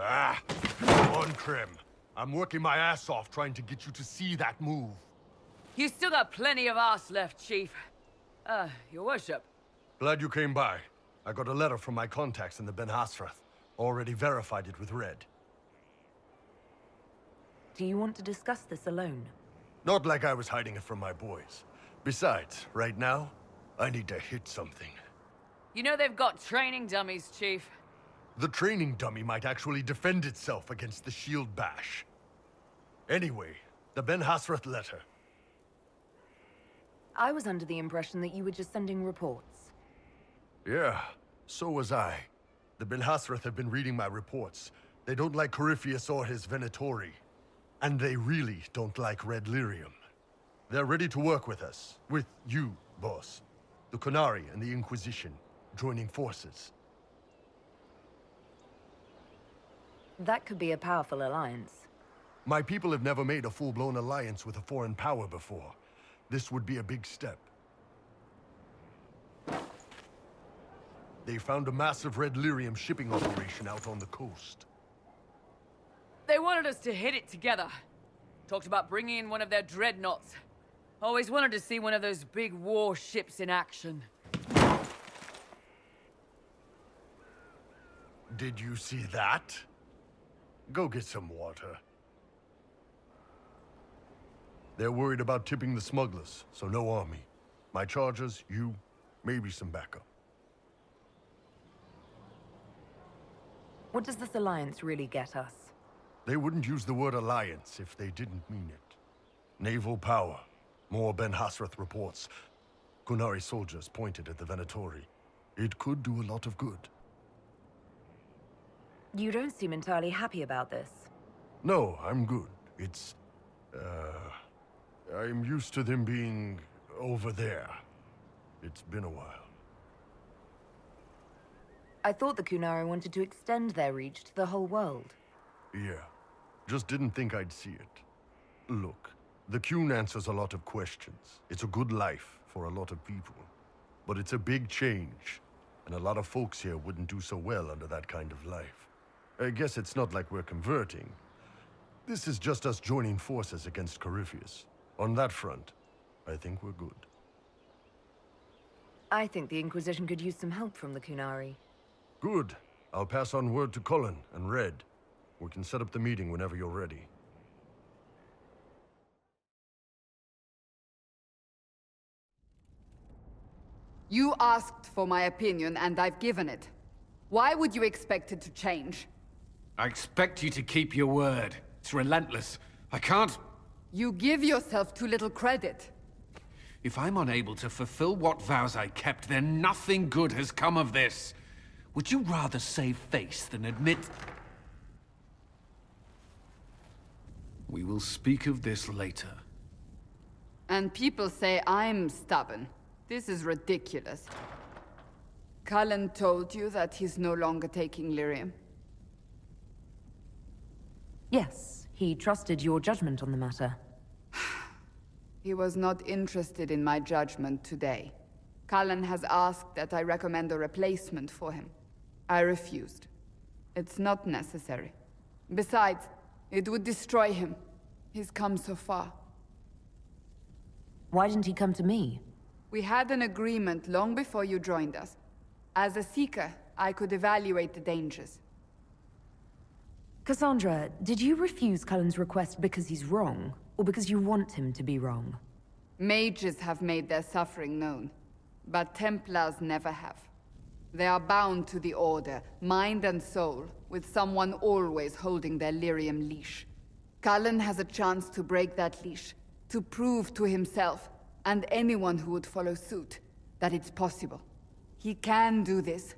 Ah, come on, Krim. I'm working my ass off trying to get you to see that move. You still got plenty of arse left, Chief. Your worship. Glad you came by. I got a letter from my contacts in the Ben Hasrath. Already verified it with Red. Do you want to discuss this alone? Not like I was hiding it from my boys. Besides, right now, I need to hit something. You know they've got training dummies, Chief. The training dummy might actually defend itself against the shield bash. Anyway, the Ben Hasrath letter. I was under the impression that you were just sending reports. Yeah, so was I. The Ben Hasrath have been reading my reports. They don't like Corypheus or his Venatori. And they really don't like Red Lyrium. They're ready to work with us. With you, boss. The Qunari and the Inquisition, joining forces. That could be a powerful alliance. My people have never made a full-blown alliance with a foreign power before. This would be a big step. They found a massive Red Lyrium shipping operation out on the coast. They wanted us to hit it together. Talked about bringing in one of their dreadnoughts. Always wanted to see one of those big war ships in action. Did you see that? Go get some water. They're worried about tipping the smugglers, so no army. My chargers, you, maybe some backup. What does this alliance really get us? They wouldn't use the word alliance if they didn't mean it. Naval power. More Ben Hasrath reports. Qunari soldiers pointed at the Venatori. It could do a lot of good. You don't seem entirely happy about this. No, I'm good. It's... I'm used to them being over there. It's been a while. I thought the Qunari wanted to extend their reach to the whole world. Yeah. Just didn't think I'd see it. Look, the Qun answers a lot of questions. It's a good life for a lot of people. But it's a big change, and a lot of folks here wouldn't do so well under that kind of life. I guess it's not like we're converting. This is just us joining forces against Corypheus. On that front, I think we're good. I think the Inquisition could use some help from the Qunari. Good. I'll pass on word to Cullen and Red. We can set up the meeting whenever you're ready. You asked for my opinion, and I've given it. Why would you expect it to change? I expect you to keep your word. It's relentless. I can't... You give yourself too little credit. If I'm unable to fulfill what vows I kept, then nothing good has come of this. Would you rather save face than admit... We will speak of this later. And people say I'm stubborn. This is ridiculous. Kаллен told you that he's no longer taking lyrium? Yes, he trusted your judgment on the matter. He was not interested in my judgment today. Kаллен has asked that I recommend a replacement for him. I refused. It's not necessary. Besides, it would destroy him. He's come so far. Why didn't he come to me? We had an agreement long before you joined us. As a Seeker, I could evaluate the dangers. Cassandra, did you refuse Cullen's request because he's wrong, or because you want him to be wrong? Mages have made their suffering known, but Templars never have. They are bound to the Order, mind and soul, with someone always holding their lyrium leash. Kаллен has a chance to break that leash, to prove to himself, and anyone who would follow suit, that it's possible. He can do this.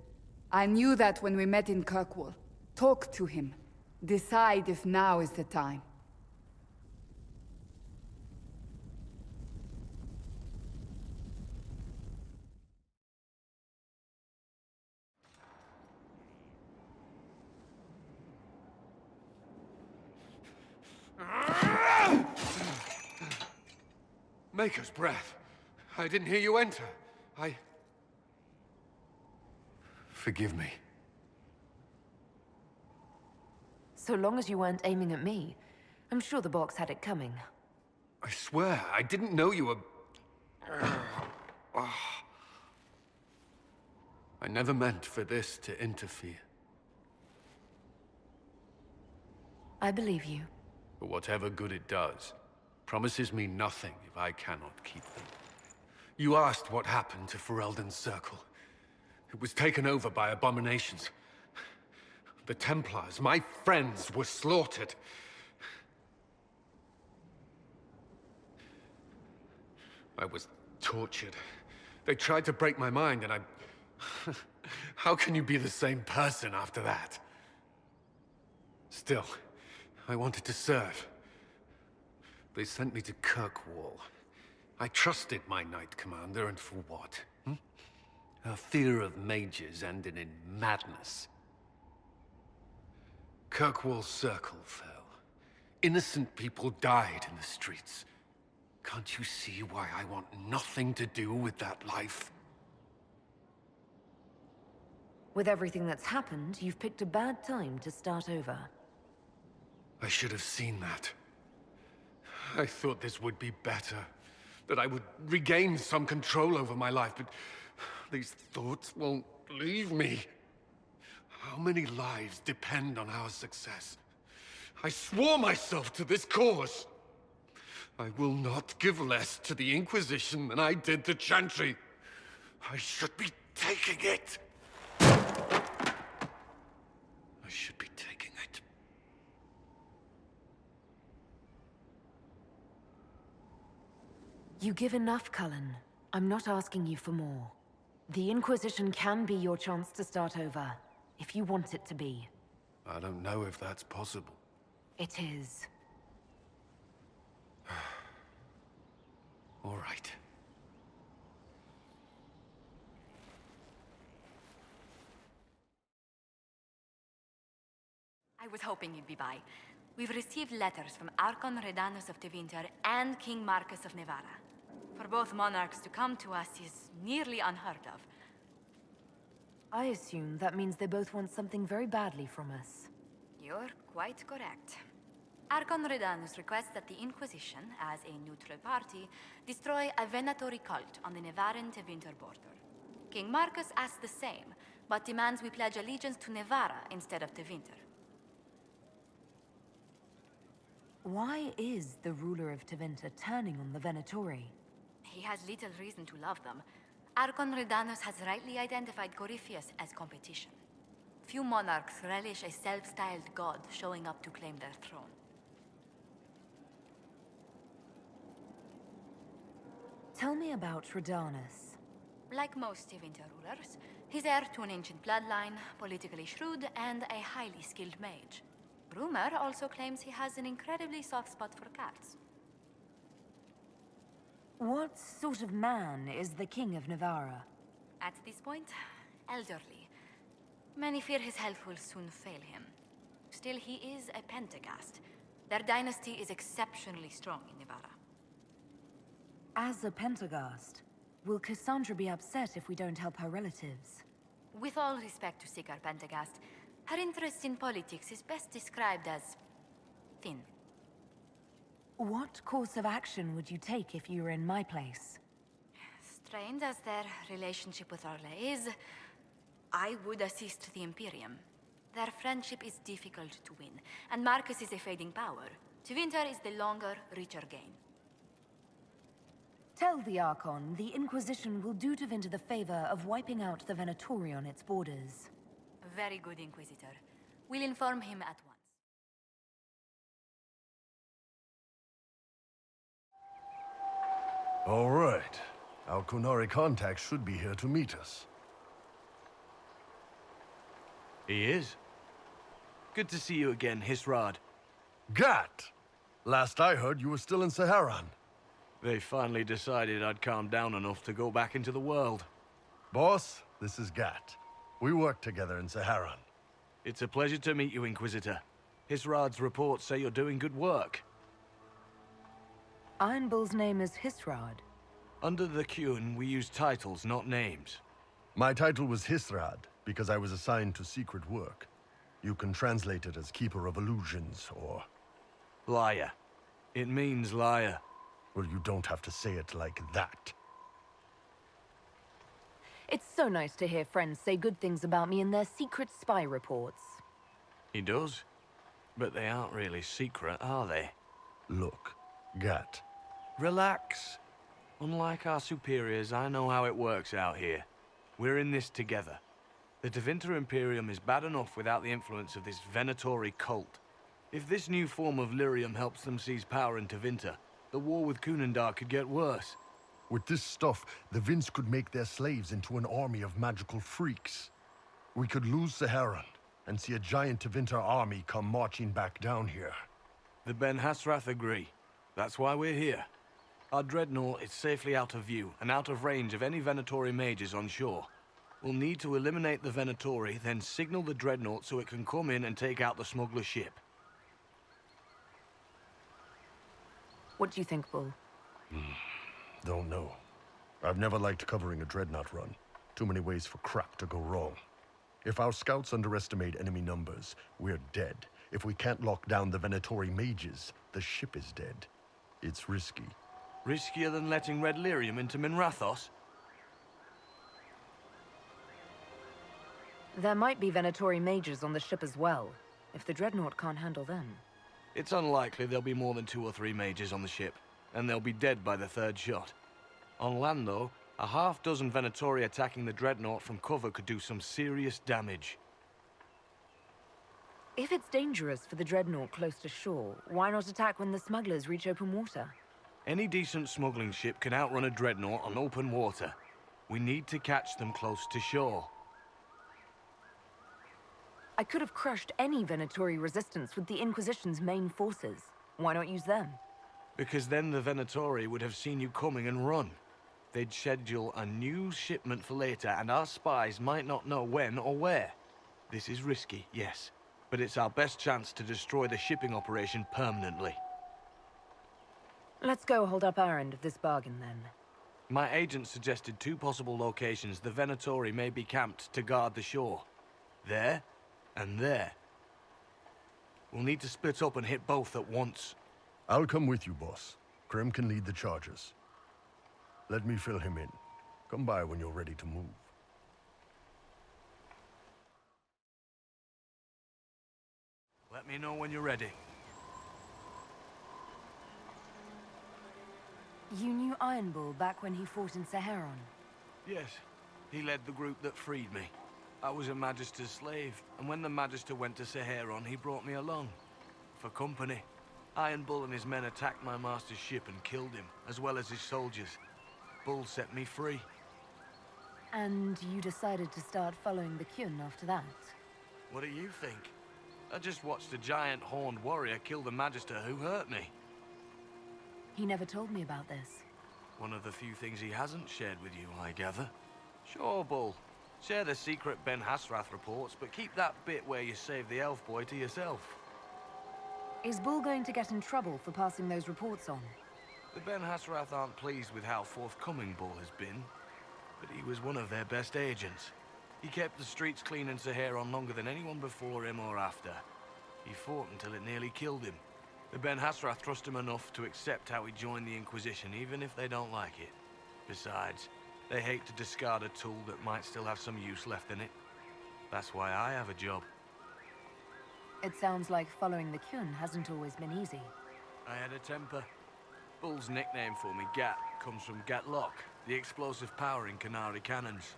I knew that when we met in Kirkwood. Talk to him. Decide if now is the time. Maker's breath. I didn't hear you enter. Forgive me. So long as you weren't aiming at me, I'm sure the box had it coming. I swear, I didn't know you were... I never meant for this to interfere. I believe you. But whatever good it does, promises me nothing if I cannot keep them. You asked what happened to Ferelden's circle. It was taken over by abominations. The Templars, my friends, were slaughtered. I was tortured. They tried to break my mind, and I... How can you be the same person after that? Still, I wanted to serve. They sent me to Kirkwolle. I trusted my Knight Commander, and for what? Her fear of mages ended in madness. Kirkwolle's circle fell. Innocent people died in the streets. Can't you see why I want nothing to do with that life? With everything that's happened, you've picked a bad time to start over. I should have seen that. I thought this would be better. That I would regain some control over my life, but these thoughts won't leave me. How many lives depend on our success? I swore myself to this cause. I will not give less to the Inquisition than I did to Chantry. I should be taking it. I should be taking it. You give enough, Cullen. I'm not asking you for more. The Inquisition can be your chance to start over, if you want it to be. I don't know if that's possible. It is. All right. I was hoping you'd be by. We've received letters from Archon Redanus of Tevinter and King Marcus of Nevarra. For both monarchs to come to us is nearly unheard of. I assume that means they both want something very badly from us. You're quite correct. Archon Redanus requests that the Inquisition, as a neutral party, destroy a venatory cult on the Nevarran-Tevinter border. King Marcus asks the same, but demands we pledge allegiance to Nevarra instead of Tevinter. Why is the ruler of Tevinter turning on the Venatori? He has little reason to love them. Archon Redanus has rightly identified Corypheus as competition. Few monarchs relish a self-styled god showing up to claim their throne. Tell me about Redanus. Like most Tevinter rulers, he's heir to an ancient bloodline, politically shrewd, and a highly skilled mage. Rumor also claims he has an incredibly soft spot for cats. What sort of man is the King of Nevarra? At this point, elderly. Many fear his health will soon fail him. Still, he is a Pentagast. Their dynasty is exceptionally strong in Nevarra. As a Pentagast, will Cassandra be upset if we don't help her relatives? With all respect to Sigar Pentagast, her interest in politics is best described as thin. What course of action would you take if you were in my place? Strained as their relationship with Orle is, I would assist the Imperium. Their friendship is difficult to win, and Marcus is a fading power. Tevinter is the longer, richer gain. Tell the Archon the Inquisition will do Tevinter the favor of wiping out the Venatori on its borders. Very good, Inquisitor. We'll inform him at once. All right. Our Kunari contact should be here to meet us. He is. Good to see you again, Hisrad. Gat! Last I heard, you were still in Saharan. They finally decided I'd calmed down enough to go back into the world. Boss, this is Gat. We worked together in Saharan. It's a pleasure to meet you, Inquisitor. Hisrad's reports say you're doing good work. Iron Bull's name is Hisrad. Under the Qun, we use titles, not names. My title was Hisrad, because I was assigned to secret work. You can translate it as Keeper of Illusions, or... Liar. It means liar. Well, you don't have to say it like that. It's so nice to hear friends say good things about me in their secret spy reports. He does. But they aren't really secret, are they? Look, Gat. Relax. Unlike our superiors, I know how it works out here. We're in this together. The Tevinter Imperium is bad enough without the influence of this Venatori cult. If this new form of lyrium helps them seize power in Tevinter, the war with Kunandar could get worse. With this stuff, the Vince could make their slaves into an army of magical freaks. We could lose Saharan, and see a giant Tevinter army come marching back down here. The Ben Hasrath agree. That's why we're here. Our dreadnought is safely out of view, and out of range of any Venatori mages on shore. We'll need to eliminate the Venatori, then signal the dreadnought so it can come in and take out the smuggler ship. What do you think, Bull? Don't know. I've never liked covering a dreadnought run. Too many ways for crap to go wrong. If our scouts underestimate enemy numbers, we're dead. If we can't lock down the Venatori mages, the ship is dead. It's risky. Riskier than letting Red Lyrium into Minrathos? There might be Venatori mages on the ship as well, if the dreadnought can't handle them. It's unlikely there'll be more than 2 or 3 mages on the ship, and they'll be dead by the 3rd shot. On land, though, a half-dozen Venatori attacking the dreadnought from cover could do some serious damage. If it's dangerous for the dreadnought close to shore, why not attack when the smugglers reach open water? Any decent smuggling ship can outrun a dreadnought on open water. We need to catch them close to shore. I could have crushed any Venatori resistance with the Inquisition's main forces. Why not use them? Because then the Venatori would have seen you coming and run. They'd schedule a new shipment for later, and our spies might not know when or where. This is risky, yes, but it's our best chance to destroy the shipping operation permanently. Let's go hold up our end of this bargain, then. My agent suggested 2 possible locations the Venatori may be camped to guard the shore. There, and there. We'll need to split up and hit both at once. I'll come with you, boss. Krem can lead the charges. Let me fill him in. Come by when you're ready to move. Let me know when you're ready. You knew Iron Bull back when he fought in Saharan? Yes, he led the group that freed me. I was a Magister's slave, and when the Magister went to Saharan, he brought me along. For company. Iron Bull and his men attacked my master's ship and killed him, as well as his soldiers. Bull set me free. And you decided to start following the Kyun after that? What do you think? I just watched a giant horned warrior kill the Magister who hurt me. He never told me about this. One of the few things he hasn't shared with you, I gather. Sure, Bull. Share the secret Ben Hasrath reports, but keep that bit where you save the elf boy to yourself. Is Bull going to get in trouble for passing those reports on? The Ben Hasrath aren't pleased with how forthcoming Bull has been, but he was one of their best agents. He kept the streets clean in Saharan longer than anyone before him or after. He fought until it nearly killed him. The Ben Hasrath trust him enough to accept how he joined the Inquisition, even if they don't like it. Besides, they hate to discard a tool that might still have some use left in it. That's why I have a job. It sounds like following the Kyun hasn't always been easy. I had a temper. Bull's nickname for me, Gat, comes from Gatlock, the explosive power in Canary cannons.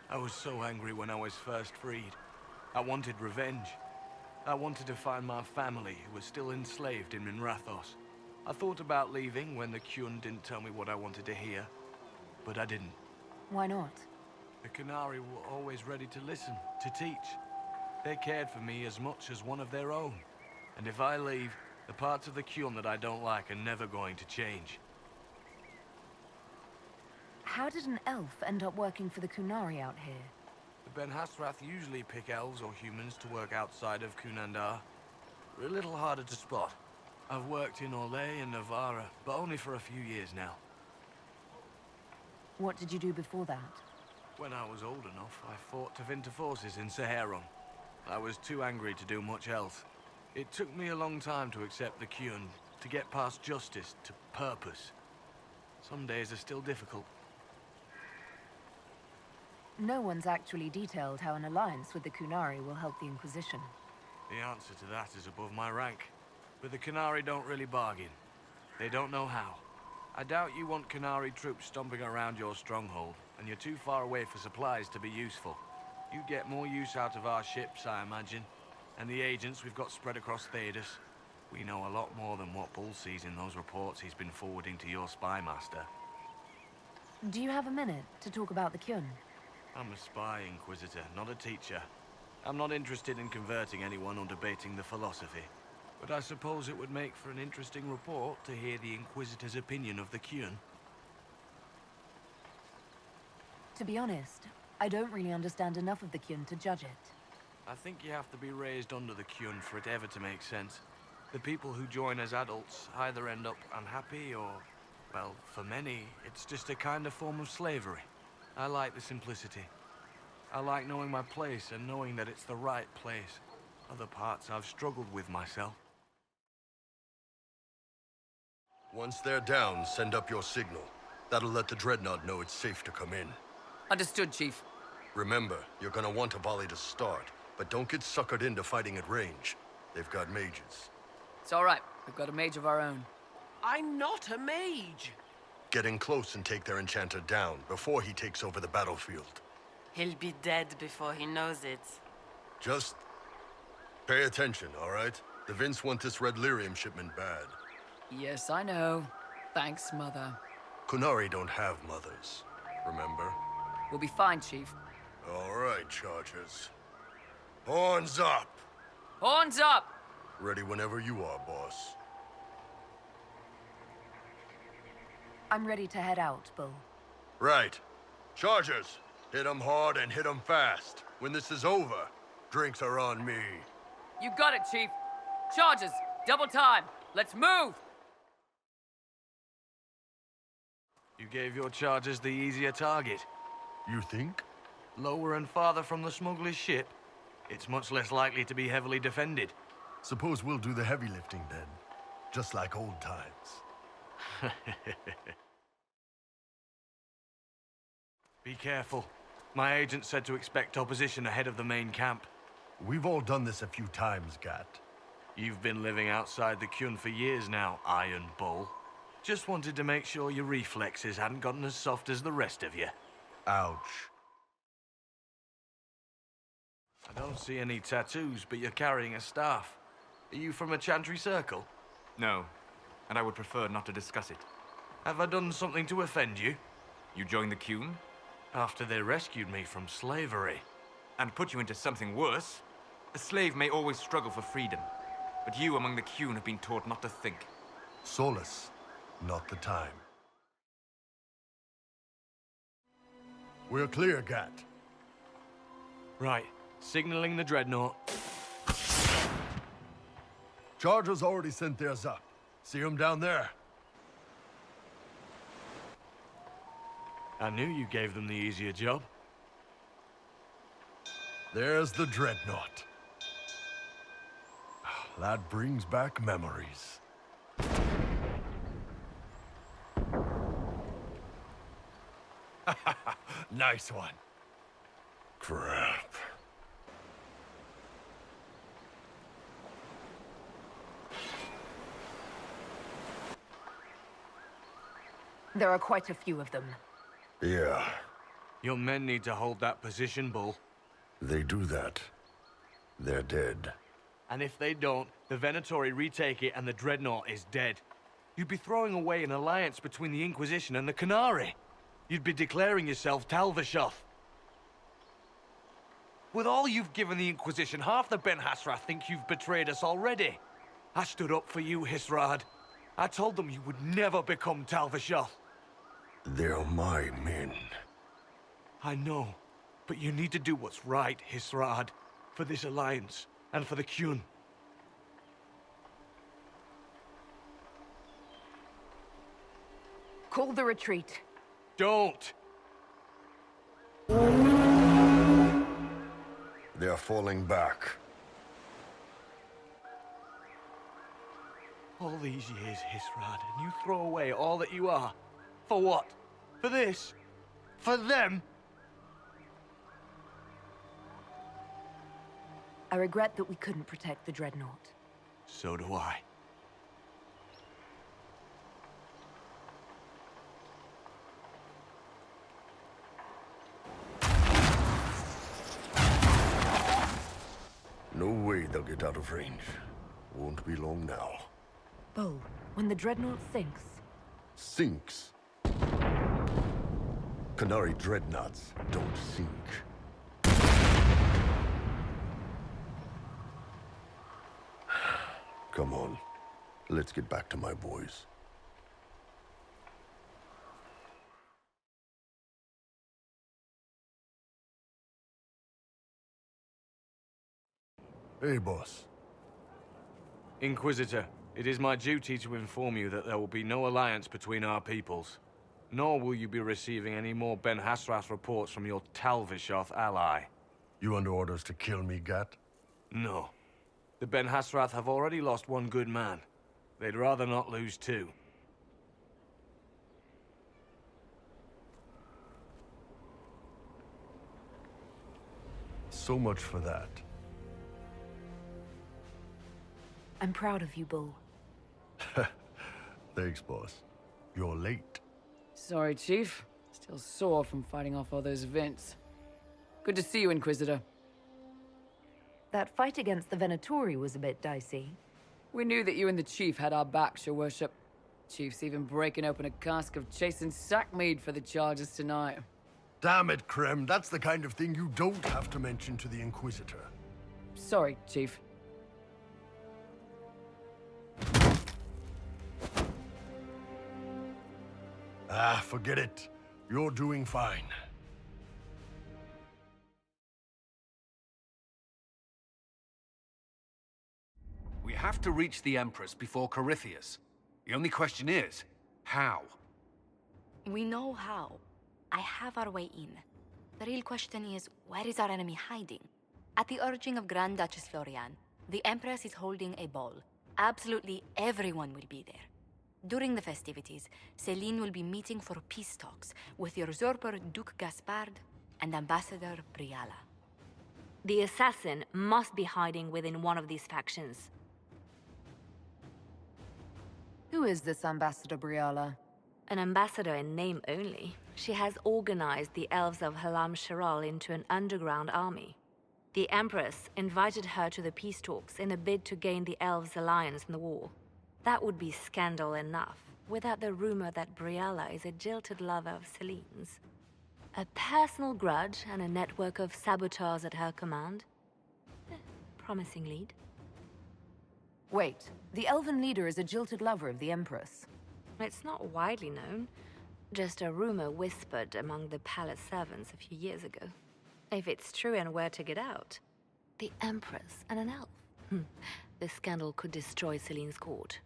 I was so angry when I was first freed. I wanted revenge. I wanted to find my family, who was still enslaved in Minrathos. I thought about leaving when the Kyun didn't tell me what I wanted to hear, but I didn't. Why not? The Canary were always ready to listen, to teach. They cared for me as much as one of their own. And if I leave, the parts of the Kyun that I don't like are never going to change. How did an elf end up working for the Kunari out here? The Ben Hasrath usually pick elves or humans to work outside of Kunandar. We're a little harder to spot. I've worked in Orlais and Navarra, but only for a few years now. What did you do before that? When I was old enough, I fought Tevinter forces in Saharan. I was too angry to do much else. It took me a long time to accept the Kyun, to get past justice, to purpose. Some days are still difficult. No one's actually detailed how an alliance with the Qunari will help the Inquisition. The answer to that is above my rank. But the Qunari don't really bargain. They don't know how. I doubt you want Qunari troops stomping around your stronghold, and you're too far away for supplies to be useful. You'd get more use out of our ships, I imagine. And the agents we've got spread across Thedas. We know a lot more than what Bull sees in those reports he's been forwarding to your spy master. Do you have a minute to talk about the Qun? I'm a spy, Inquisitor, not a teacher. I'm not interested in converting anyone or debating the philosophy. But I suppose it would make for an interesting report to hear the Inquisitor's opinion of the Qun. To be honest, I don't really understand enough of the Qun to judge it. I think you have to be raised under the Qun for it ever to make sense. The people who join as adults either end up unhappy or, well, for many, it's just a kind of form of slavery. I like the simplicity. I like knowing my place and knowing that it's the right place. Other parts I've struggled with myself. Once they're down, send up your signal. That'll let the Dreadnought know it's safe to come in. Understood, Chief. Remember, you're gonna want a volley to start, but don't get suckered into fighting at range. They've got mages. It's all right. We've got a mage of our own. I'm not a mage. Get in close and take their enchanter down before he takes over the battlefield. He'll be dead before he knows it. Just pay attention, all right? The Vince want this red lyrium shipment bad. Yes, I know. Thanks, Mother. Qunari don't have mothers, remember? We'll be fine, Chief. All right, Chargers. Horns up! Horns up! Ready whenever you are, boss. I'm ready to head out, Bull. Right. Chargers, hit 'em hard and hit 'em fast. When this is over, drinks are on me. You got it, Chief. Charges, double time. Let's move! You gave your chargers the easier target. You think? Lower and farther from the smuggler's ship, it's much less likely to be heavily defended. Suppose we'll do the heavy lifting then. Just like old times. Be careful. My agent said to expect opposition ahead of the main camp. We've all done this a few times, Gat. You've been living outside the Qun for years now, Iron Bull. Just wanted to make sure your reflexes hadn't gotten as soft as the rest of you. Ouch. I don't see any tattoos, but you're carrying a staff. Are you from a Chantry Circle? No, and I would prefer not to discuss it. Have I done something to offend you? You joined the Qun? After they rescued me from slavery. And put you into something worse? A slave may always struggle for freedom, but you among the Qun have been taught not to think. Solace, not the time. We're clear, Gat. Right, signaling the Dreadnought. Chargers already sent theirs up. See them down there? I knew you gave them the easier job. There's the Dreadnought. That brings back memories. Nice one. Crap. There are quite a few of them. Yeah, Your men need to hold that position, Bull. they do that. They're dead. And if they don't, the Venatori retake it and the Dreadnought is dead. You'd be throwing away an alliance between the Inquisition and the Qunari. You'd be declaring yourself Talvishoth. With all you've given the Inquisition, half the Ben Hassra think you've betrayed us already. I stood up for you, Hisrad. I told them you would never become Talvishoth. They're my men. I know, but you need to do what's right, Hisrad, for this alliance and for the Qun. Call the retreat. They are falling back. All these years, Hisrad, and you throw away all that you are. For what? For this? For them? I regret that we couldn't protect the Dreadnought. So do I. No way they'll get out of range. Won't be long now. Bo, when the Dreadnought sinks, Sinks. Canary dreadnoughts don't sink. Come on. Let's get back to my boys. Hey, boss. Inquisitor, it is my duty to inform you that there will be no alliance between our peoples. Nor will you be receiving any more Ben Hasrath reports from your Talvishoth ally. You under orders to kill me, Gat? No. The Ben Hasrath have already lost one good man. They'd rather not lose two. So much for that. I'm proud of you, Bull. Thanks, boss. You're late. Sorry, Chief. Still sore from fighting off all those vents. Good to see you, Inquisitor. That fight against the Venatori was a bit dicey. We knew that you and the Chief had our backs, your worship. Chief's even breaking open a cask of chastened sackmead for the charges tonight. Damn it, Krem. That's the kind of thing you don't have to mention to the Inquisitor. Sorry, Chief. Ah, forget it. You're doing fine. We have to reach the Empress before Corypheus. The only question is, how? We know how. I have our way in. The real question is, where is our enemy hiding? At the urging of Grand Duchess Florian, the Empress is holding a ball. Absolutely everyone will be there. During the festivities, Céline will be meeting for peace talks with the usurper Duke Gaspard and Ambassador Briala. The assassin must be hiding within one of these factions. Who is this Ambassador Briala? An ambassador in name only. She has organized the elves of Halam Sharal into an underground army. The Empress invited her to the peace talks in a bid to gain the elves' alliance in the war. That would be scandal enough, without the rumor that Briala is a jilted lover of Celine's. A personal grudge and a network of saboteurs at her command. Promising lead. Wait, the Elven leader is a jilted lover of the Empress. It's not widely known. Just a rumor whispered among the palace servants a few years ago. If it's true and were to get out, the Empress and an elf. The scandal could destroy Celine's court.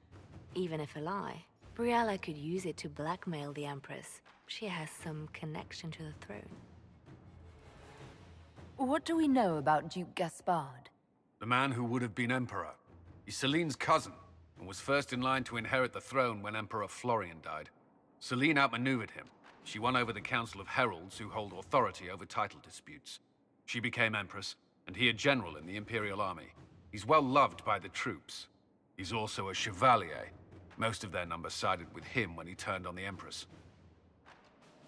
Even if a lie, Briala could use it to blackmail the Empress. She has some connection to the throne. What do we know about Duke Gaspard? The man who would have been Emperor. He's Celine's cousin, and was first in line to inherit the throne when Emperor Florian died. Celine outmaneuvered him. She won over the Council of Heralds, who hold authority over title disputes. She became Empress, and he a general in the Imperial Army. He's well loved by the troops. He's also a Chevalier. Most of their number sided with him when he turned on the Empress.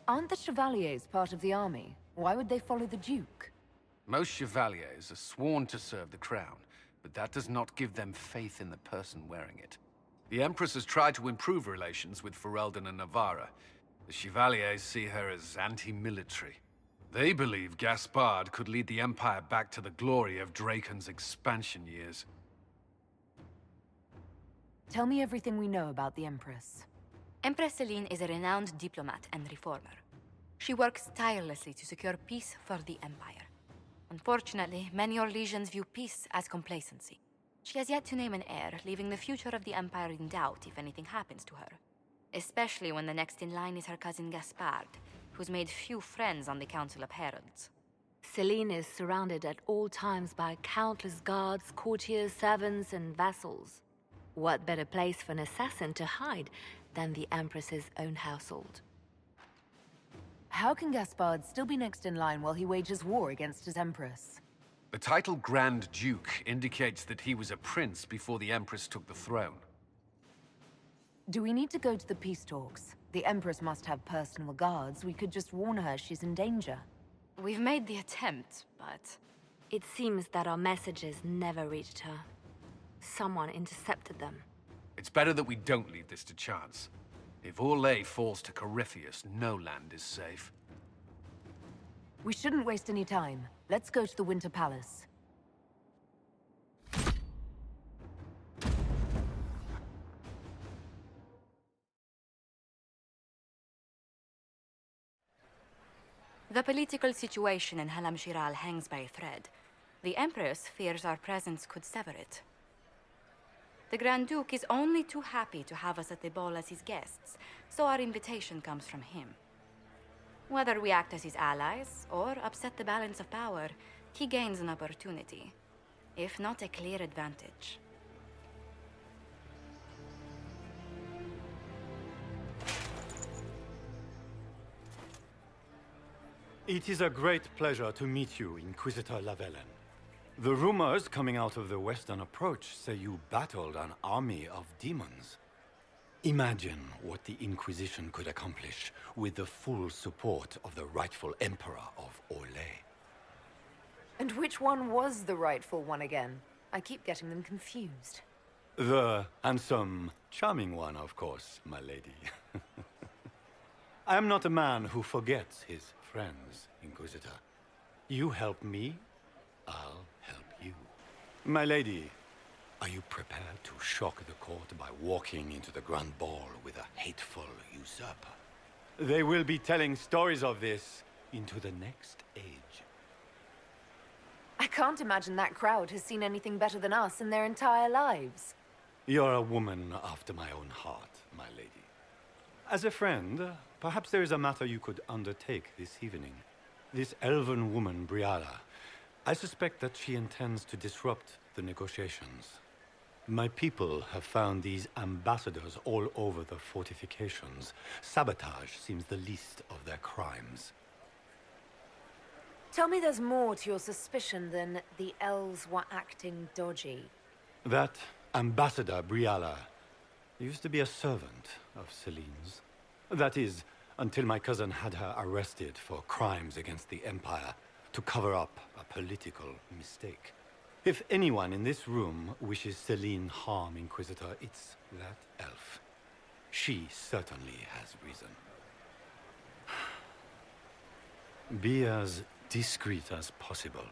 Aren't the Chevaliers part of the army? Why would they follow the Duke? Most Chevaliers are sworn to serve the crown, but that does not give them faith in the person wearing it. The Empress has tried to improve relations with Ferelden and Navarra. The Chevaliers see her as anti-military. They believe Gaspard could lead the Empire back to the glory of Draken's expansion years. Tell me everything we know about the Empress. Empress Céline is a renowned diplomat and reformer. She works tirelessly to secure peace for the Empire. Unfortunately, many Orlesians view peace as complacency. She has yet to name an heir, leaving the future of the Empire in doubt if anything happens to her. Especially when the next in line is her cousin Gaspard, who's made few friends on the Council of Heralds. Selene is surrounded at all times by countless guards, courtiers, servants, and vassals. What better place for an assassin to hide than the Empress's own household? How can Gaspard still be next in line while he wages war against his Empress? The title Grand Duke indicates that he was a prince before the Empress took the throne. Do we need to go to the peace talks? The Empress must have personal guards. We could just warn her she's in danger. We've made the attempt, but... It seems that our messages never reached her. Someone intercepted them. It's better that we don't leave this to chance. If Orlais falls to Corypheus, no land is safe. We shouldn't waste any time. Let's go to the Winter Palace. The political situation in Halam Shiral hangs by a thread. The Empress fears our presence could sever it. The Grand Duke is only too happy to have us at the ball as his guests, so our invitation comes from him. Whether we act as his allies or upset the balance of power, he gains an opportunity, if not a clear advantage. It is a great pleasure to meet you, Inquisitor Lavellen. The rumors coming out of the Western Approach say you battled an army of demons. Imagine what the Inquisition could accomplish with the full support of the rightful Emperor of Orlais. And which one was the rightful one again? I keep getting them confused. The handsome, charming one, of course, my lady. I am not a man who forgets his friends, Inquisitor. You help me, I'll help you. My lady, are you prepared to shock the court by walking into the Grand Ball with a hateful usurper? They will be telling stories of this into the next age. I can't imagine that crowd has seen anything better than us in their entire lives. You're a woman after my own heart, my lady. As a friend, perhaps there is a matter you could undertake this evening. This elven woman, Briala, I suspect that she intends to disrupt the negotiations. My people have found these ambassadors all over the fortifications. Sabotage seems the least of their crimes. Tell me there's more to your suspicion than the elves were acting dodgy. That ambassador, Briala, used to be a servant of Celine's. That is, until my cousin had her arrested for crimes against the Empire to cover up a political mistake. If anyone in this room wishes Celine harm, Inquisitor, it's that elf. She certainly has reason. Be as discreet as possible.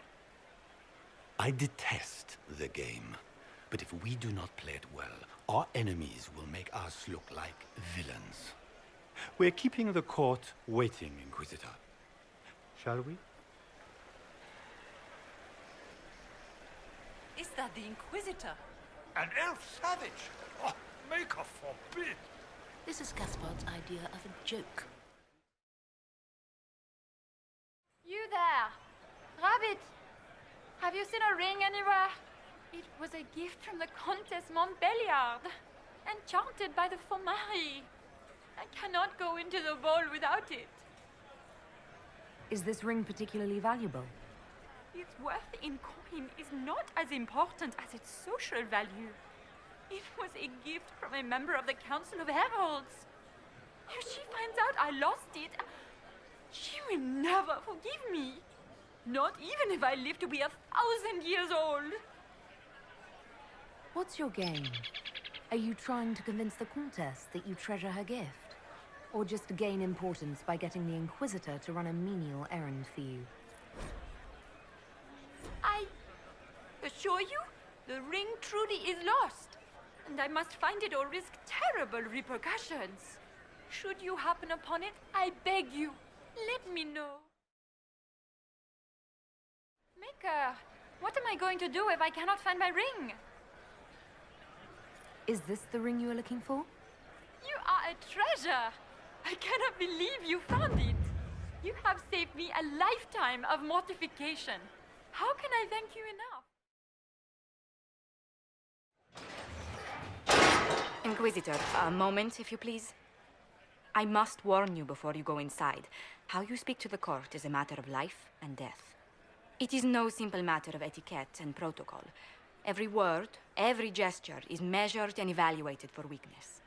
I detest the game, but if we do not play it well, our enemies will make us look like villains. We're keeping the court waiting, Inquisitor. Shall we? Is that the Inquisitor? An elf savage? Oh, Maker forbid! This is Gaspard's idea of a joke. You there! Rabbit! Have you seen a ring anywhere? It was a gift from the Countess Montbelliard, enchanted by the Amarie. I cannot go into the ball without it. Is this ring particularly valuable? Its worth in coin is not as important as its social value. It was a gift from a member of the Council of Heralds. If she finds out I lost it, she will never forgive me. Not even if I live to be 1,000 years old. What's your game? Are you trying to convince the Countess that you treasure her gift? Or just to gain importance by getting the Inquisitor to run a menial errand for you? I assure you, the ring truly is lost, and I must find it or risk terrible repercussions. Should you happen upon it, I beg you, let me know. Maker, what am I going to do if I cannot find my ring? Is this the ring you are looking for? You are a treasure! I cannot believe you found it! You have saved me a lifetime of mortification. How can I thank you enough? Inquisitor, a moment, if you please. I must warn you before you go inside. How you speak to the court is a matter of life and death. It is no simple matter of etiquette and protocol. Every word, every gesture is measured and evaluated for weakness.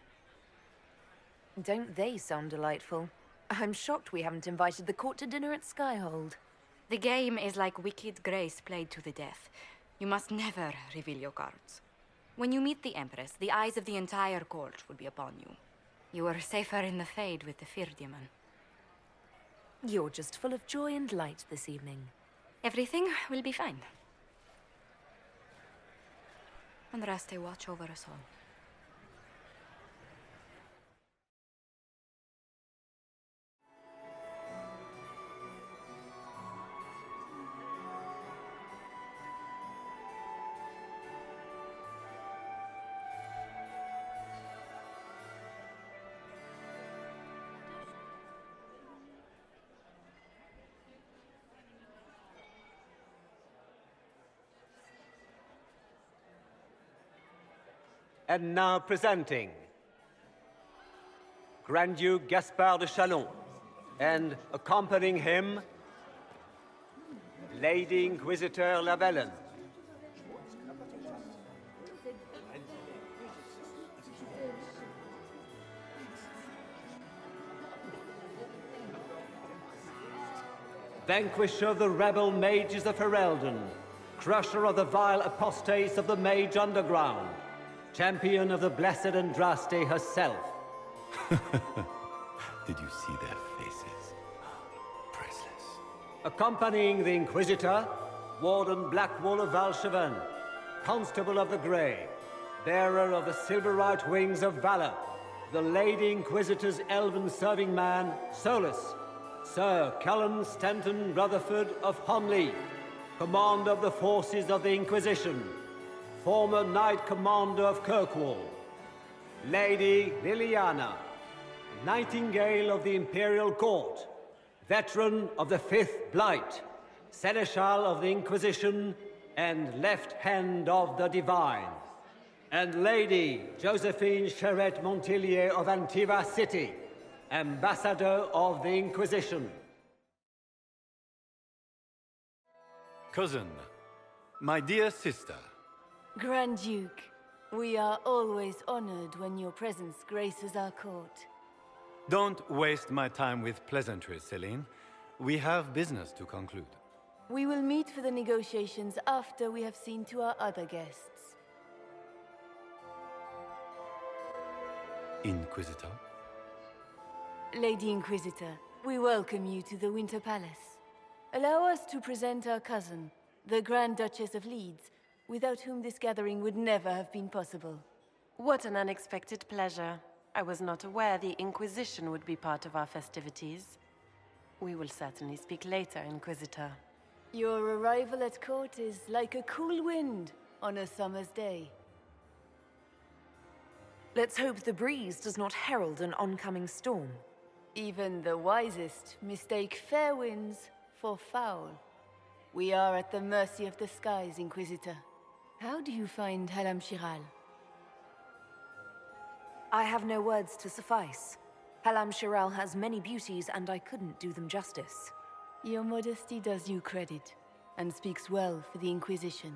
Don't they sound delightful? I'm shocked we haven't invited the court to dinner at Skyhold. The game is like wicked grace played to the death. You must never reveal your cards. When you meet the Empress, the eyes of the entire court will be upon you. You are safer in the Fade with the Fear Demon. You're just full of joy and light this evening. Everything will be fine. Andraste, watch over us all. And now presenting Grand Duke Gaspard de Chalon, and accompanying him, Lady Inquisitor Lavellen. Vanquisher of the rebel mages of Ferelden, crusher of the vile apostates of the Mage Underground, champion of the blessed Andraste herself. Did you see their faces? Priceless. Accompanying the Inquisitor, Warden Blackwall of Valcheven, Constable of the Grey, bearer of the silver-right wings of valor, the Lady Inquisitor's elven serving man, Solus, Sir Cullen Stanton Rutherford of Honleaf, commander of the forces of the Inquisition, former Knight Commander of Kirkwall, Lady Liliana, Nightingale of the Imperial Court, veteran of the Fifth Blight, Seneschal of the Inquisition, and Left Hand of the Divine, and Lady Josephine Charette Montillier of Antiva City, Ambassador of the Inquisition. Cousin, my dear sister. Grand Duke, we are always honored when your presence graces our court. Don't waste my time with pleasantries, Celine. We have business to conclude. We will meet for the negotiations after we have seen to our other guests. Inquisitor? Lady Inquisitor, we welcome you to the Winter Palace. Allow us to present our cousin, the Grand Duchess of Leeds, without whom this gathering would never have been possible. What an unexpected pleasure. I was not aware the Inquisition would be part of our festivities. We will certainly speak later, Inquisitor. Your arrival at court is like a cool wind on a summer's day. Let's hope the breeze does not herald an oncoming storm. Even the wisest mistake fair winds for foul. We are at the mercy of the skies, Inquisitor. How do you find Halam Shiral? I have no words to suffice. Halam Shiral has many beauties, and I couldn't do them justice. Your modesty does you credit, and speaks well for the Inquisition.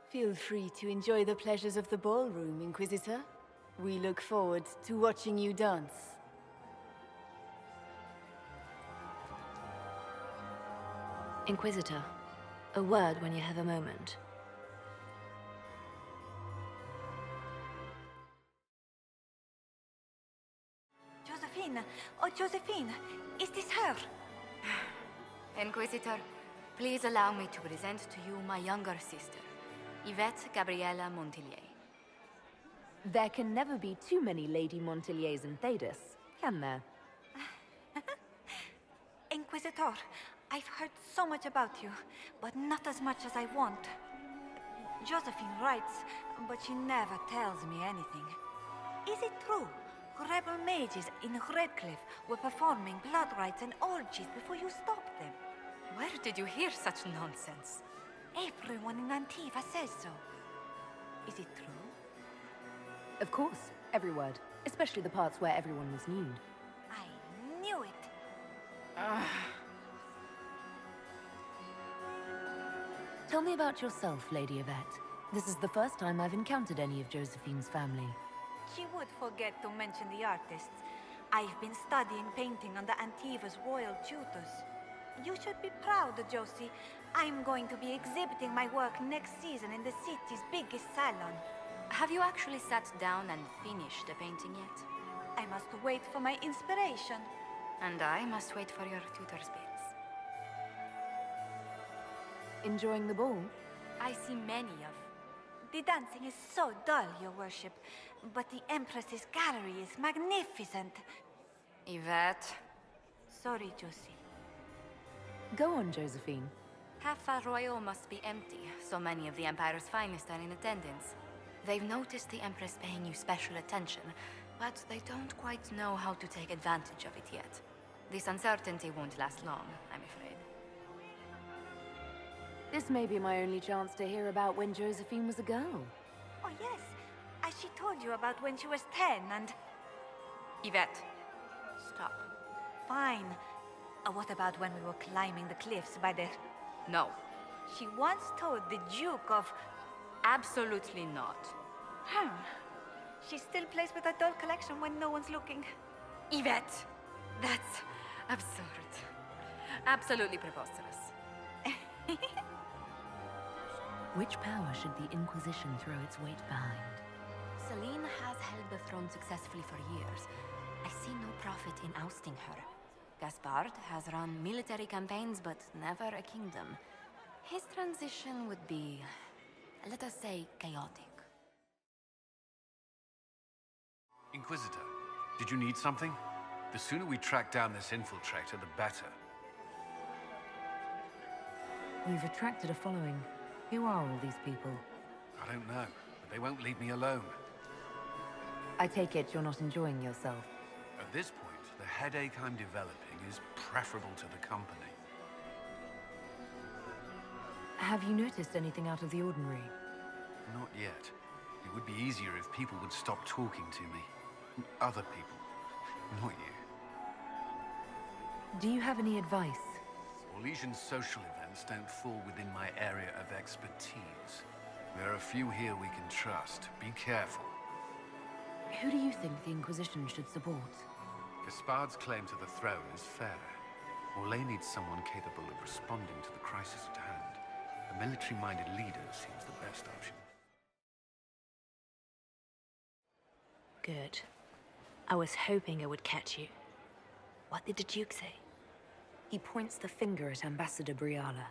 Feel free to enjoy the pleasures of the ballroom, Inquisitor. We look forward to watching you dance. Inquisitor, a word when you have a moment. Josephine! Oh, Josephine! Is this her? Inquisitor, please allow me to present to you my younger sister, Yvette Gabriella Montillier. There can never be too many Lady Montilliers in Thedas, can there? Inquisitor, I've heard so much about you, but not as much as I want. Josephine writes, but she never tells me anything. Is it true? Rebel mages in Redcliffe were performing blood rites and orgies before you stopped them. Where did you hear such nonsense? Everyone in Antiva says so. Is it true? Of course, every word. Especially the parts where everyone was nude. I knew it. Tell me about yourself, Lady Yvette. This is the first time I've encountered any of Josephine's family. She would forget to mention the artists. I've been studying painting under Antiva's royal tutors. You should be proud, Josie. I'm going to be exhibiting my work next season in the city's biggest salon. Have you actually sat down and finished the painting yet? I must wait for my inspiration. And I must wait for your tutor's bills. Enjoying the ball? I see many of. The dancing is so dull, Your Worship, but the Empress's gallery is magnificent. Yvette. Sorry, Josie. Go on, Josephine. Half Royal must be empty. So many of the Empire's finest are in attendance. They've noticed the Empress paying you special attention, but they don't quite know how to take advantage of it yet. This uncertainty won't last long, I'm afraid. This may be my only chance to hear about when Josephine was a girl. Oh, yes. As she told you about when she was 10 and... Yvette, stop. Fine. What about when we were climbing the cliffs by the... No. She once told the Duke of... Absolutely not. She still plays with her doll collection when no one's looking. Yvette! That's absurd. Absolutely preposterous. Which power should the Inquisition throw its weight behind? Celine has held the throne successfully for years. I see no profit in ousting her. Gaspard has run military campaigns, but never a kingdom. His transition would be, let us say, chaotic. Inquisitor, did you need something? The sooner we track down this infiltrator, the better. You've attracted a following. Who are all these people? I don't know, but they won't leave me alone. I take it you're not enjoying yourself. At this point, the headache I'm developing is preferable to the company. Have you noticed anything out of the ordinary? Not yet. It would be easier if people would stop talking to me. Other people, not you. Do you have any advice? Orlesian social events don't fall within my area of expertise. There are a few here we can trust. Be careful. Who do you think the Inquisition should support? Gaspard's claim to the throne is fair. Orlais needs someone capable of responding to the crisis at hand. A military-minded leader seems the best option. Good. I was hoping I would catch you. What did the Duke say? He points the finger at Ambassador Briala.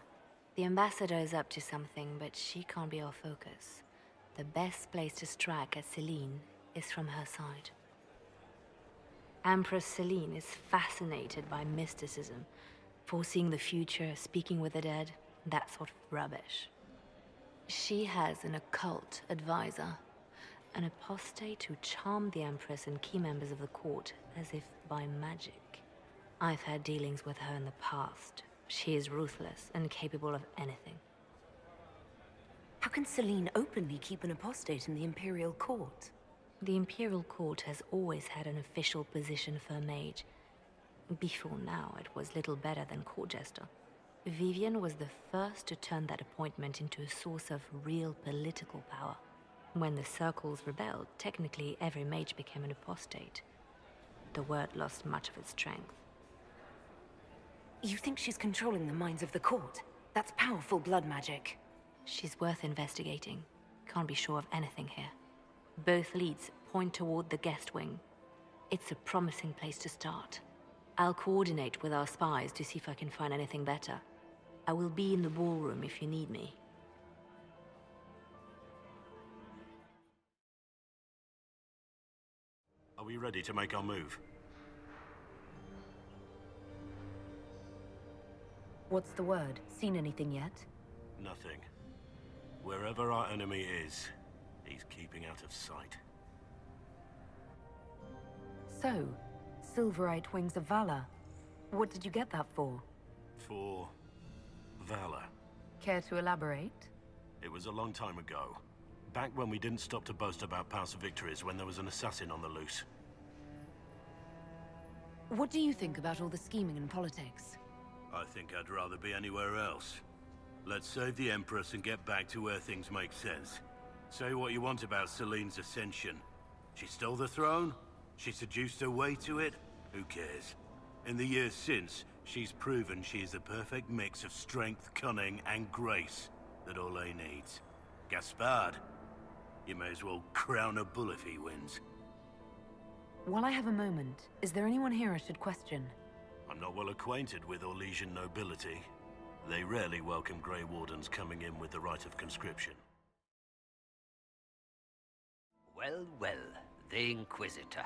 The Ambassador is up to something, but she can't be our focus. The best place to strike at Celine is from her side. Empress Celine is fascinated by mysticism, foreseeing the future, speaking with the dead, that sort of rubbish. She has an occult advisor, an apostate who charmed the Empress and key members of the court as if by magic. I've had dealings with her in the past. She is ruthless and capable of anything. How can Celine openly keep an apostate in the Imperial Court? The Imperial Court has always had an official position for a mage. Before now, it was little better than court jester. Vivian was the first to turn that appointment into a source of real political power. When the circles rebelled, technically every mage became an apostate. The word lost much of its strength. You think she's controlling the minds of the court? That's powerful blood magic. She's worth investigating. Can't be sure of anything here. Both leads point toward the guest wing. It's a promising place to start. I'll coordinate with our spies to see if I can find anything better. I will be in the ballroom if you need me. Are we ready to make our move? What's the word? Seen anything yet? Nothing. Wherever our enemy is, he's keeping out of sight. So, Silverite Wings of Valor. What did you get that for? For valor. Care to elaborate? It was a long time ago. Back when we didn't stop to boast about past victories when there was an assassin on the loose. What do you think about all the scheming and politics? I think I'd rather be anywhere else. Let's save the Empress and get back to where things make sense. Say what you want about Celine's ascension. She stole the throne? She seduced her way to it? Who cares? In the years since, she's proven she is the perfect mix of strength, cunning, and grace that Orlais needs. Gaspard, you may as well crown a bull if he wins. While I have a moment, is there anyone here I should question? I'm not well acquainted with Orlesian nobility. They rarely welcome Grey Wardens coming in with the right of conscription. Well, well, the Inquisitor.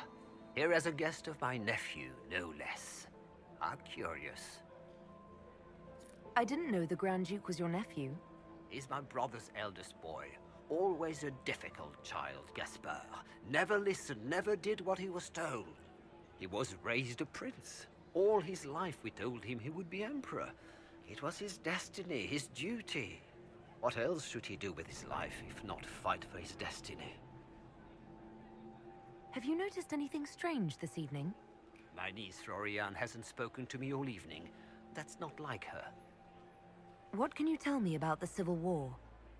Here as a guest of my nephew, no less. How curious. I didn't know the Grand Duke was your nephew. He's my brother's eldest boy. Always a difficult child, Gaspard. Never listened, never did what he was told. He was raised a prince. All his life we told him he would be emperor. It was his destiny, his duty. What else should he do with his life if not fight for his destiny? Have you noticed anything strange this evening? My niece Florian hasn't spoken to me all evening. That's not like her. What can you tell me about the Civil War?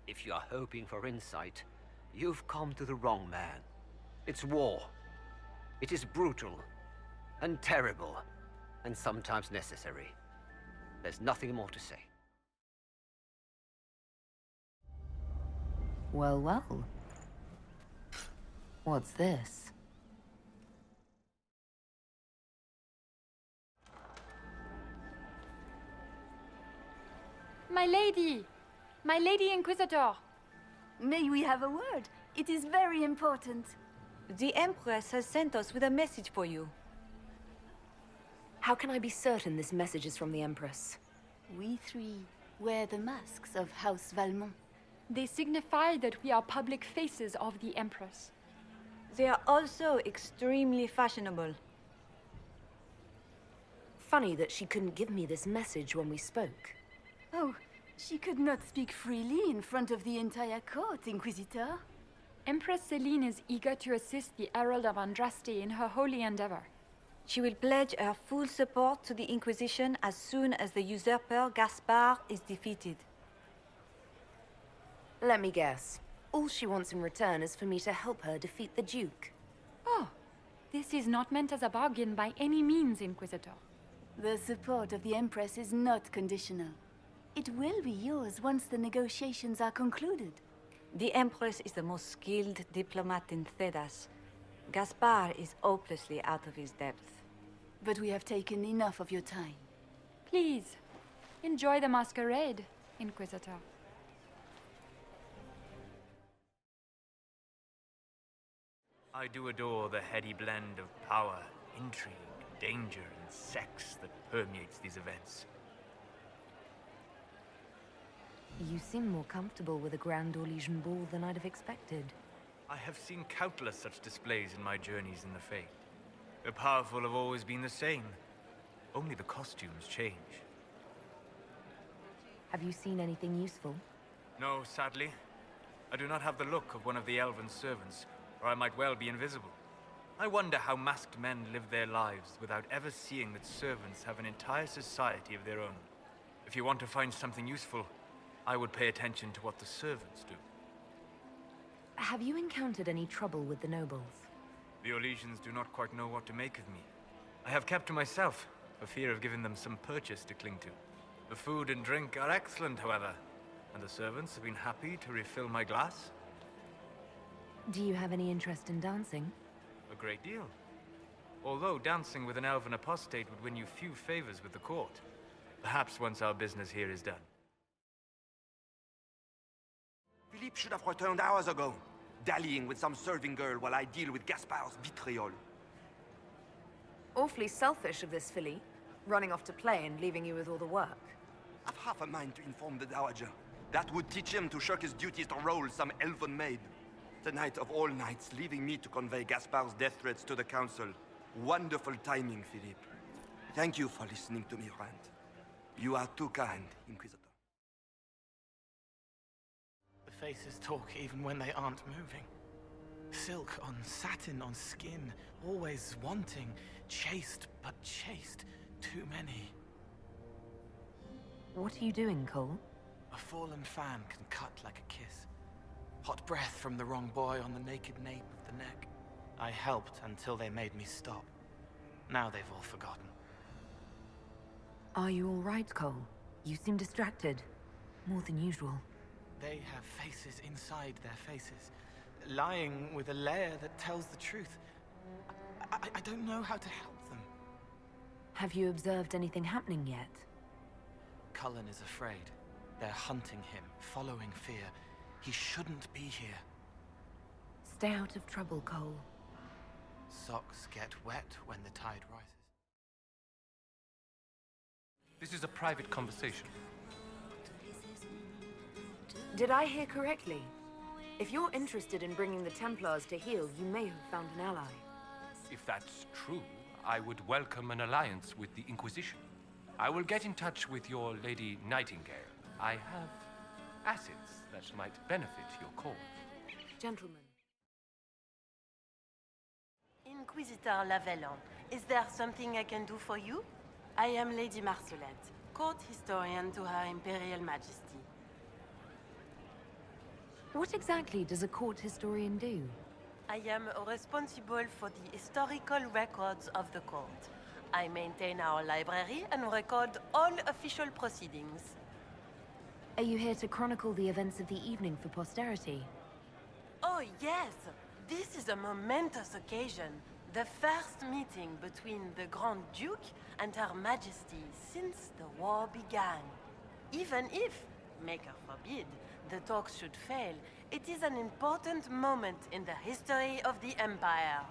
If you are hoping for insight, you've come to the wrong man. It's war. It is brutal, and terrible, and sometimes necessary. There's nothing more to say. Well, well. What's this? My lady! My lady Inquisitor! May we have a word? It is very important. The Empress has sent us with a message for you. How can I be certain this message is from the Empress? We three wear the masks of House Valmont. They signify that we are public faces of the Empress. They are also extremely fashionable. Funny that she couldn't give me this message when we spoke. Oh, she could not speak freely in front of the entire court, Inquisitor. Empress Celine is eager to assist the Herald of Andraste in her holy endeavor. She will pledge her full support to the Inquisition as soon as the usurper Gaspard is defeated. Let me guess. All she wants in return is for me to help her defeat the Duke. Oh, this is not meant as a bargain by any means, Inquisitor. The support of the Empress is not conditional. It will be yours once the negotiations are concluded. The Empress is the most skilled diplomat in Thedas. Gaspard is hopelessly out of his depth. But we have taken enough of your time. Please, enjoy the masquerade, Inquisitor. I do adore the heady blend of power, intrigue, danger, and sex that permeates these events. You seem more comfortable with a Grand Orlesian ball than I'd have expected. I have seen countless such displays in my journeys in the Faith. The powerful have always been the same. Only the costumes change. Have you seen anything useful? No, sadly. I do not have the look of one of the elven servants, or I might well be invisible. I wonder how masked men live their lives without ever seeing that servants have an entire society of their own. If you want to find something useful, I would pay attention to what the servants do. Have you encountered any trouble with the nobles? The Orlesians do not quite know what to make of me. I have kept to myself, for fear of giving them some purchase to cling to. The food and drink are excellent, however, and the servants have been happy to refill my glass. Do you have any interest in dancing? A great deal. Although dancing with an elven apostate would win you few favors with the court. Perhaps once our business here is done. Philippe should have returned hours ago, dallying with some serving girl while I deal with Gaspard's vitriol. Awfully selfish of this filly, running off to play and leaving you with all the work. I've half a mind to inform the Dowager. That would teach him to shirk his duties to roll some elven maid. The night of all nights, leaving me to convey Gaspard's death threats to the Council. Wonderful timing, Philippe. Thank you for listening to me rant. You are too kind, Inquisitor. The faces talk even when they aren't moving. Silk on satin on skin, always wanting, chaste but chaste. Too many. What are you doing, Cole? A fallen fan can cut like a kiss. Hot breath from the wrong boy on the naked nape of the neck. I helped until they made me stop. Now they've all forgotten. Are you all right, Cole? You seem distracted. More than usual. They have faces inside their faces, lying with a layer that tells the truth. I don't know how to help them. Have you observed anything happening yet? Cullen is afraid. They're hunting him, following fear. He shouldn't be here. Stay out of trouble, Cole. Socks get wet when the tide rises. This is a private conversation. Did I hear correctly? If you're interested in bringing the Templars to heel, you may have found an ally. If that's true, I would welcome an alliance with the Inquisition. I will get in touch with your Lady Nightingale. I have assets that might benefit your cause. Gentlemen. Inquisitor Lavellan, is there something I can do for you? I am Lady Marcelette, court historian to Her Imperial Majesty. What exactly does a court historian do? I am responsible for the historical records of the court. I maintain our library and record all official proceedings. Are you here to chronicle the events of the evening for posterity? Oh yes! This is a momentous occasion. The first meeting between the Grand Duke and Her Majesty since the war began. Even if, Maker forbid, the talks should fail, it is an important moment in the history of the Empire.